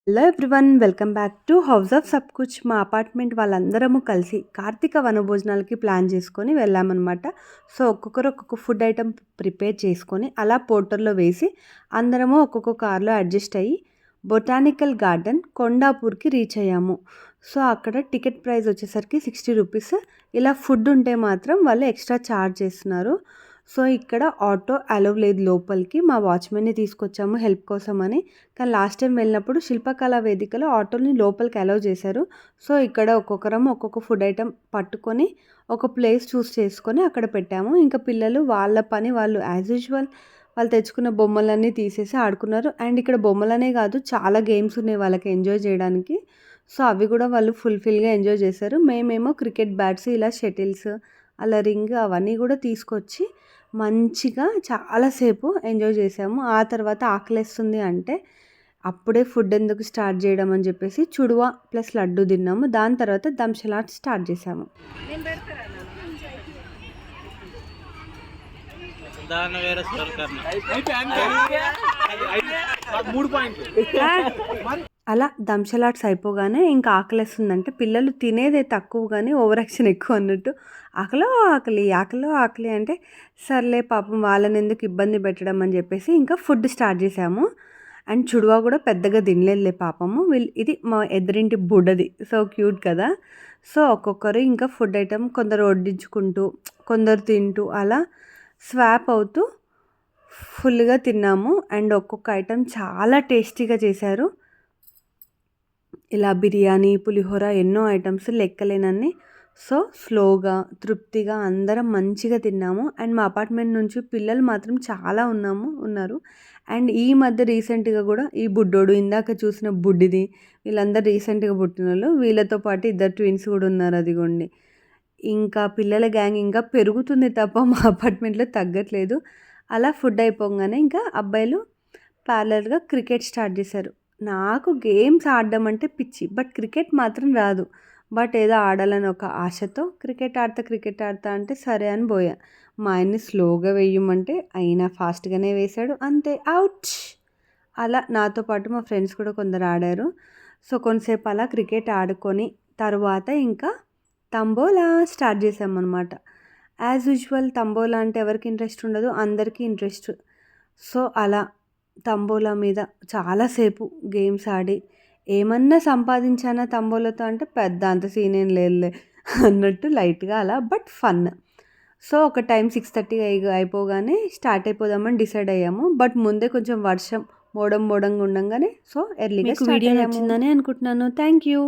Hello everyone, welcome back to house of Sab Kuch. మా apartment వాళ్ళందరము కలిసి Karthika వనభోజనాలకి plan చేసుకొని వెళ్ళామన్నమాట. సో ఒక్కొక్కరు ఒక్కొక్క ఫుడ్ ఐటెం ప్రిపేర్ చేసుకొని అలా పోర్టర్లో వేసి అందరము ఒక్కొక్క కార్లో అడ్జస్ట్ అయ్యి బొటానికల్ గార్డెన్ కొండాపూర్కి రీచ్ అయ్యాము. సో అక్కడ టికెట్ ప్రైస్ వచ్చేసరికి 60 రూపీస్. ఇలా ఫుడ్ ఉంటే మాత్రం వాళ్ళు ఎక్స్ట్రా ఛార్జ్ చేస్తున్నారు. సో ఇక్కడ ఆటో అలౌ లేదు లోపలికి. మా వాచ్మెన్ని తీసుకొచ్చాము హెల్ప్ కోసమని. కానీ లాస్ట్ టైం వెళ్ళినప్పుడు శిల్పకళా వేదికలో ఆటోని లోపలికి అలౌ చేశారు. సో ఇక్కడ ఒక్కొక్కరం ఒక్కొక్క ఫుడ్ ఐటెం పట్టుకొని ఒక ప్లేస్ చూస్ చేసుకొని అక్కడ పెట్టాము. ఇంకా పిల్లలు వాళ్ళ పని వాళ్ళు యాజ్ యూజువల్ వాళ్ళు తెచ్చుకున్న బొమ్మలన్నీ తీసేసి ఆడుకున్నారు. అండ్ ఇక్కడ బొమ్మలనే కాదు, చాలా గేమ్స్ ఉన్నాయి వాళ్ళకి ఎంజాయ్ చేయడానికి. సో అవి కూడా వాళ్ళు ఫుల్ఫిల్గా ఎంజాయ్ చేశారు. మేమేమో క్రికెట్ బ్యాట్స్, ఇలా షటిల్స్, అలా రింగ్ అవన్నీ కూడా తీసుకొచ్చి మంచిగా చాలాసేపు ఎంజాయ్ చేసాము. ఆ తర్వాత ఆకలేస్తుంది అంటే అప్పుడే ఫుడ్ ఎందుకు స్టార్ట్ చేయడం అని చెప్పేసి చుడువా ప్లస్ లడ్డు తిన్నాము. దాని తర్వాత దంశలాట్ స్టార్ట్ చేసాము. అలా దంశలాట్స్ అయిపోగానే ఇంకా ఆకలేస్తుందంటే పిల్లలు తినేదే తక్కువ కానీ ఓవర్ యాక్షన్ ఎక్కువ అన్నట్టు. ఆకలో ఆకలి, ఆకలో ఆకలి అంటే సర్లే పాపం వాళ్ళని ఎందుకు ఇబ్బంది పెట్టడం అని చెప్పేసి ఇంకా ఫుడ్ స్టార్ట్ చేసాము. అండ్ చుడువా కూడా పెద్దగా తినలేదులే పాపము. ఇది మా ఎదురింటి బుడ్డది, సో క్యూట్ కదా. సో ఒక్కొక్కరు ఇంకా ఫుడ్ ఐటెం కొందరు వడ్డించుకుంటూ కొందరు తింటూ అలా స్వాప్ అవుతూ ఫుల్గా తిన్నాము. అండ్ ఒక్కొక్క ఐటెం చాలా టేస్టీగా చేశారు. ఇలా బిర్యానీ, పులిహోర, ఎన్నో ఐటమ్స్ లెక్కలేనన్ని. సో స్లోగా తృప్తిగా అందరం మంచిగా తిన్నాము. అండ్ మా అపార్ట్మెంట్ నుంచి పిల్లలు మాత్రం చాలా ఉన్నారు. అండ్ ఈ మధ్య రీసెంట్గా కూడా ఈ బుడ్డోడు, ఇందాక చూసిన బుడ్డిది, వీళ్ళందరూ రీసెంట్గా పుట్టిన వాళ్ళు. వీళ్ళతో పాటు 2 ట్విన్స్ కూడా ఉన్నారు, అదిగోండి. ఇంకా పిల్లల గ్యాంగ్ ఇంకా పెరుగుతుంది తప్ప మా అపార్ట్మెంట్లో తగ్గట్లేదు. అలా ఫుడ్ అయిపోగానే ఇంకా అబ్బాయిలు ప్యారలల్గా క్రికెట్ స్టార్ట్ చేశారు. నాకు గేమ్స్ ఆడడం అంటే పిచ్చి, బట్ క్రికెట్ మాత్రం రాదు. బట్ ఏదో ఆడాలని ఒక ఆశతో క్రికెట్ ఆడతా అంటే సరే అని పోయా. మా ఆయన్ని స్లోగా వేయమంటే అయినా ఫాస్ట్గానే వేశాడు, అంతే అవుట్. అలా నాతో పాటు మా ఫ్రెండ్స్ కూడా కొందరు ఆడారు. సో కొంతసేపు అలా క్రికెట్ ఆడుకొని తర్వాత ఇంకా తంబోలా స్టార్ట్ చేసామన్నమాట. యాజ్ యూజువల్ తంబోలా అంటే ఎవరికి ఇంట్రెస్ట్ ఉండదు, అందరికీ ఇంట్రెస్ట్. సో అలా తంబోలా మీద చాలాసేపు గేమ్స్ ఆడి ఏమన్నా సంపాదించానా తంబోలాతో అంటే పెద్ద అంత సీన్ ఏం లేదులే అన్నట్టు లైట్గా అలా, బట్ ఫన్. సో ఒక టైం 6:30 అయిపోగానే స్టార్ట్ అయిపోదామని డిసైడ్ అయ్యాము. బట్ ముందే కొంచెం వర్షం మోడంగా ఉండంగానే సో ఎర్లీగా వీడియో నచ్చిందని అనుకుంటున్నాను. Thank you.